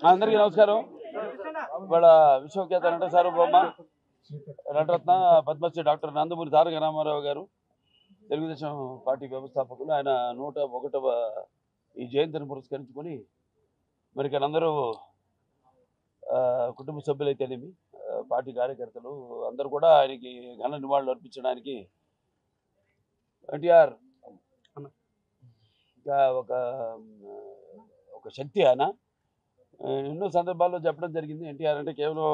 అందరికీ నమస్కారం. ఇవాళ విశ్వఖ్యాత నట సార్వభౌమ నటరత్న పద్మశ్రీ డాక్టర్ నందమూరి తారక రామారావు గారు తెలుగుదేశం పార్టీ వ్యవస్థాపకులు. ఆయన 101వ ఈ జయంతిని పురస్కరించుకొని మరి ఇక్కడ అందరూ కుటుంబ సభ్యులైతేనేమి పార్టీ కార్యకర్తలు అందరూ కూడా ఆయనకి ఘన నివాళులు అర్పించడానికి ఎన్టీఆర్ ఇంకా ఒక శక్తి. ఆయన ఎన్నో సందర్భాల్లో చెప్పడం జరిగింది. ఎన్టీఆర్ అంటే కేవలం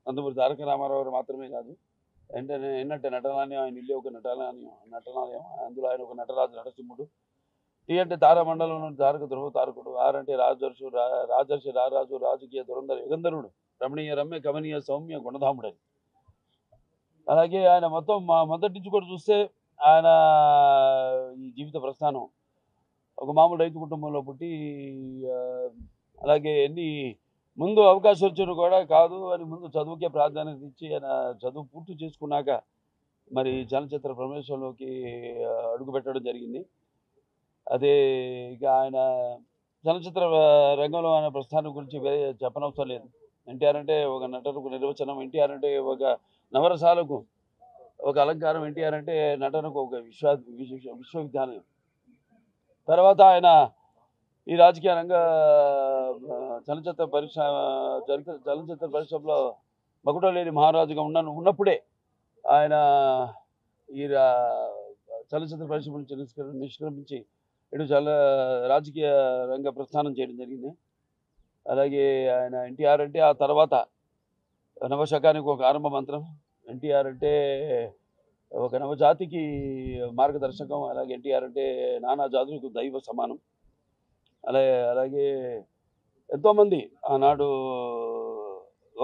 నందమూరి తారక రామారావు గారు మాత్రమే కాదు, ఏంటంటే నటనాలయం, ఆయన ఇల్లు ఒక నటనాలయం. అందులో ఆయన ఒక నటరాజు, నటసింహుడు. టీ అంటే తారామండలంలోని తారక ధ్రువ తారకుడు. ఆర్ అంటే రాజర్షి రారాజు, రాజకీయ దురంధర యుగంధరుడు, రమణీయ రమ్య కమనీయ సౌమ్య గుణధాముడని. అలాగే ఆయన మొదటి నుంచి కూడా చూస్తే ఆయన ఈ జీవిత ప్రస్థానం ఒక మామూలు రైతు కుటుంబంలో పుట్టి, అలాగే ముందు అవకాశం వచ్చిన కూడా కాదు అని ముందు చదువుకే ప్రాధాన్యత ఇచ్చి ఆయన చదువు పూర్తి చేసుకున్నాక మరి చలనచిత్ర ప్రవేశంలోకి అడుగుపెట్టడం జరిగింది. అదే ఇక ఆయన చలనచిత్ర రంగంలో ఆయన ప్రస్థానం గురించి చెప్పనవసరం లేదు. ఎన్టీఆర్ అంటే ఒక నటనకు నిర్వచనం, ఎన్టీఆర్ అంటే ఒక నవరసాలకు ఒక అలంకారం, ఎన్టీఆర్ అంటే నటనకు ఒక విశ్వవిద్యాలయం. తర్వాత ఆయన ఈ రాజకీయ రంగ చలనచిత్ర పరిశ్రమలో మకుటలేని మహారాజుగా ఉన్నప్పుడే ఆయన ఈ చలనచిత్ర పరిశ్రమ నుంచి నిష్క్రమించి ఇటు రాజకీయ రంగ ప్రస్థానం చేయడం జరిగింది. అలాగే ఆయన ఎన్టీఆర్ అంటే ఆ తర్వాత నవశకానికి ఒక ఆరంభ మంత్రం. ఎన్టీఆర్ అంటే ఒక నవజాతికి మార్గదర్శకం. అలాగే ఎన్టీఆర్ అంటే నానా జాతులకు దైవ సమానం. అలాగే ఎంతోమంది ఆనాడు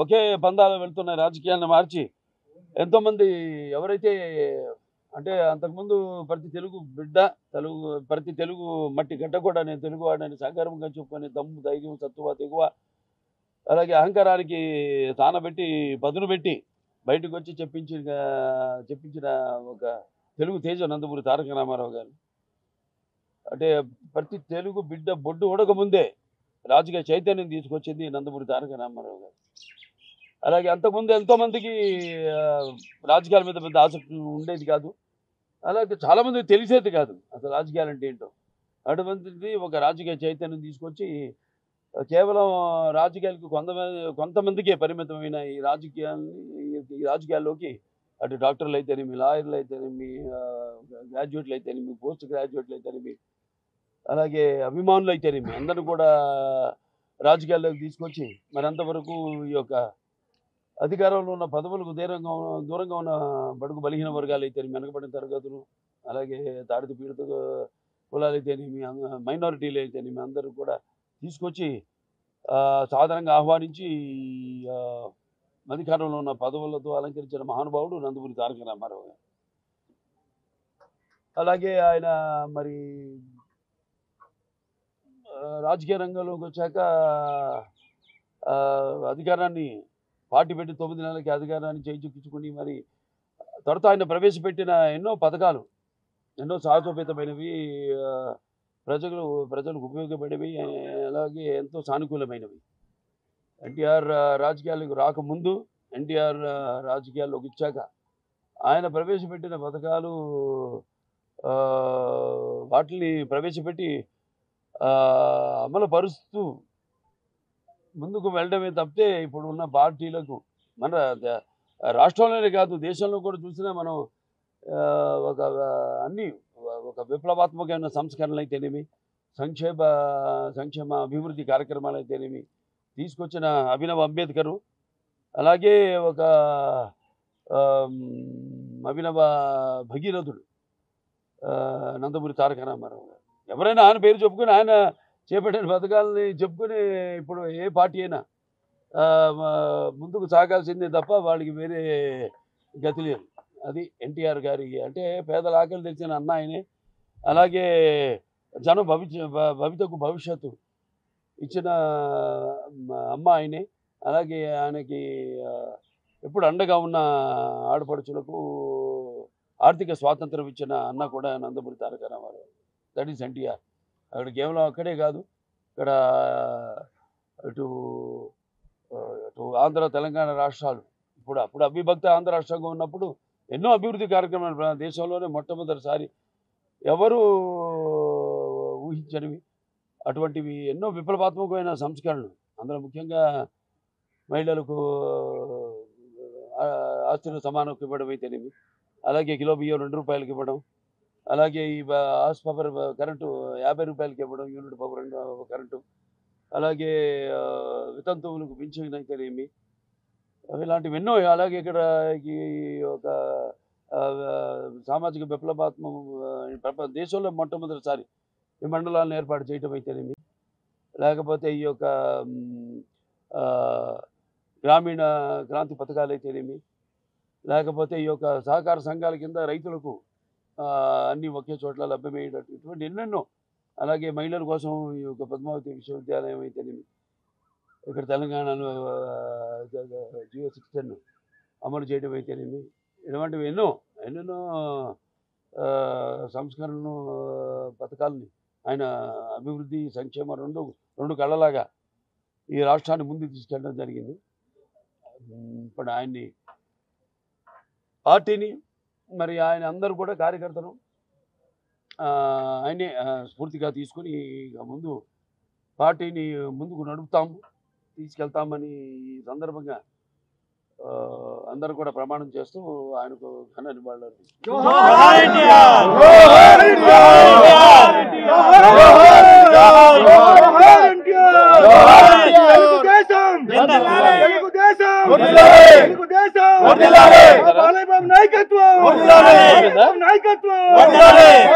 ఒకే పందాలు వెళ్తున్న రాజకీయాలను మార్చి ఎంతోమంది ఎవరైతే అంటే అంతకుముందు ప్రతి తెలుగు మట్టి గడ్డ కూడా నేను తెలుగువాడని సగర్వంగా చెప్పుకొని దమ్ము, ధైర్యం, సత్తువ, తెగువ, అలాగే అహంకారానికి తానబెట్టి పదును పెట్టి బయటకు వచ్చి చెప్పించిన ఒక తెలుగు తేజ నందమూరి తారక రామారావు గారు. అంటే ప్రతి తెలుగు బిడ్డ బొడ్డు ఉడకముందే రాజకీయ చైతన్యం తీసుకొచ్చింది నందమూరి తారక రామారావు గారు. అలాగే అంతకుముందు ఎంతోమందికి రాజకీయాల మీద పెద్ద ఆసక్తి ఉండేది కాదు. అలాగే చాలామందికి తెలిసేది కాదు అసలు రాజకీయాలు అంటే ఏంటో. అటువంటిది ఒక రాజకీయ చైతన్యం తీసుకొచ్చి కేవలం రాజకీయాలకు కొంతమందికే పరిమితమైన ఈ రాజకీయాల్లోకి అటు డాక్టర్లు అయితేనేమి, లాయర్లు అయితేనేమి, గ్రాడ్యుయేట్లు అయితేనేమి, పోస్ట్ గ్రాడ్యుయేట్లు అయితేనేమి, అలాగే అభిమానులు అయితేనేమి అందరూ కూడా రాజకీయాల్లోకి తీసుకొచ్చి మరి అంతవరకు ఈ యొక్క అధికారంలో ఉన్న పదవులకు దూరంగా ఉన్న బడుగు బలహీన వర్గాలు అయితేనేమి, వెనకబడిన తరగతులు, అలాగే తాడిత పీడిత కులాలు అయితేనేమి, మైనారిటీలు అయితేనేమి అందరూ కూడా తీసుకొచ్చి సాధారణంగా ఆహ్వానించి అధికారంలో ఉన్న పదవులతో అలంకరించిన మహానుభావుడు నందమూరి తారక రామారావు గారు. అలాగే ఆయన మరి రాజకీయ రంగంలోకి వచ్చాక అధికారాన్ని పార్టీ పెట్టి 9 నెలలకి అధికారాన్ని చేజిక్కించుకుని మరి తర్వాత ఆయన ప్రవేశపెట్టిన ఎన్నో పథకాలు ఎన్నో సాహసోపేతమైనవి, ప్రజలకు ఉపయోగపడేవి, అలాగే ఎంతో సానుకూలమైనవి. ఎన్టీఆర్ రాజకీయాలకు రాకముందు, ఎన్టీఆర్ రాజకీయాల్లోకి వచ్చాక ఆయన ప్రవేశపెట్టిన పథకాలు వాటిని ప్రవేశపెట్టి అమలు పరుస్తూ ముందుకు వెళ్ళడమే తప్పితే ఇప్పుడు ఉన్న పార్టీలకు మన రాష్ట్రంలోనే కాదు దేశంలో కూడా చూసినా మనం ఒక విప్లవాత్మకమైన సంస్కరణలు అయితేనేమి, సంక్షేమ అభివృద్ధి కార్యక్రమాలు అయితేనేమి తీసుకొచ్చిన అభినవ్ అంబేద్కరు, అలాగే ఒక అభినవ భగీరథుడు నందమూరి తారక రామారావు గారు. ఎవరైనా ఆయన పేరు చెప్పుకొని ఆయన చేపట్టిన పథకాలని చెప్పుకొని ఇప్పుడు ఏ పార్టీ అయినా ముందుకు సాగాల్సిందే తప్ప వాళ్ళకి వేరే గతి లేదు. అది ఎన్టీఆర్ గారి అంటే పేదల ఆకలి తెచ్చిన అన్న ఆయనే. అలాగే భవితకు భవిష్యత్తు ఇచ్చిన అమ్మ ఆయనే. అలాగే ఆయనకి ఎప్పుడు అండగా ఉన్న ఆడపడుచులకు ఆర్థిక స్వాతంత్రం ఇచ్చిన అన్న కూడా Nandamuri Taraka Ramarao. That is NTR. అక్కడ కేవలం అక్కడే కాదు, ఇక్కడ ఇటు ఇటు ఆంధ్ర తెలంగాణ రాష్ట్రాలు అప్పుడు అవిభక్త ఆంధ్ర రాష్ట్రంగా ఉన్నప్పుడు ఎన్నో అభివృద్ధి కార్యక్రమాలు దేశంలోనే మొట్టమొదటిసారి ఎవరు ఊహించనివి అటువంటివి ఎన్నో విప్లవాత్మకమైన సంస్కరణలు. అందులో ముఖ్యంగా మహిళలకు ఆస్తులు సమానం ఇవ్వడం అయితేనేమి, అలాగే కిలో బియ్యం 2 రూపాయలకి ఇవ్వడం, అలాగే ఈ హార్స్ పవర్ కరెంటు 50 రూపాయలకి ఇవ్వడం, యూనిట్ పవర్ కరెంటు, అలాగే వితంతువులకు పింఛన్ అయితేనేమి, ఇలాంటివి ఎన్నో. అలాగే ఇక్కడ ఈ ఒక సామాజిక విప్లవాత్మక దేశంలో మొట్టమొదటిసారి ఈ మండలాలను ఏర్పాటు చేయటం అయితేనేమి, లేకపోతే ఈ యొక్క గ్రామీణ క్రాంతి పథకాలు అయితేనేమి, లేకపోతే ఈ యొక్క సహకార సంఘాల కింద రైతులకు అన్నీ ఒకే చోట్ల లభ్యమయ్యేటట్టు ఇటువంటి ఎన్నెన్నో. అలాగే మహిళల కోసం ఈ యొక్క పద్మావతి విశ్వవిద్యాలయం అయితేనేమి, ఇక్కడ తెలంగాణలో జియో 610 అమలు చేయడం అయితేనేమి, ఇటువంటివి ఎన్నెన్నో సంస్కరణలు పథకాలని ఆయన అభివృద్ధి సంక్షేమ రెండు కళ్ళలాగా ఈ రాష్ట్రాన్ని ముందుకు తీసుకెళ్ళడం జరిగింది. ఇప్పుడు ఆయన్ని పార్టీని మరి ఆయన అందరూ కూడా కార్యకర్తలు ఆయనే స్ఫూర్తిగా తీసుకుని ముందు పార్టీని ముందుకు నడుపుతాము, తీసుకెళ్తామని ఈ సందర్భంగా అందరూ కూడా ప్రమాణం చేస్తూ ఆయనకు ఘన నివాళులు.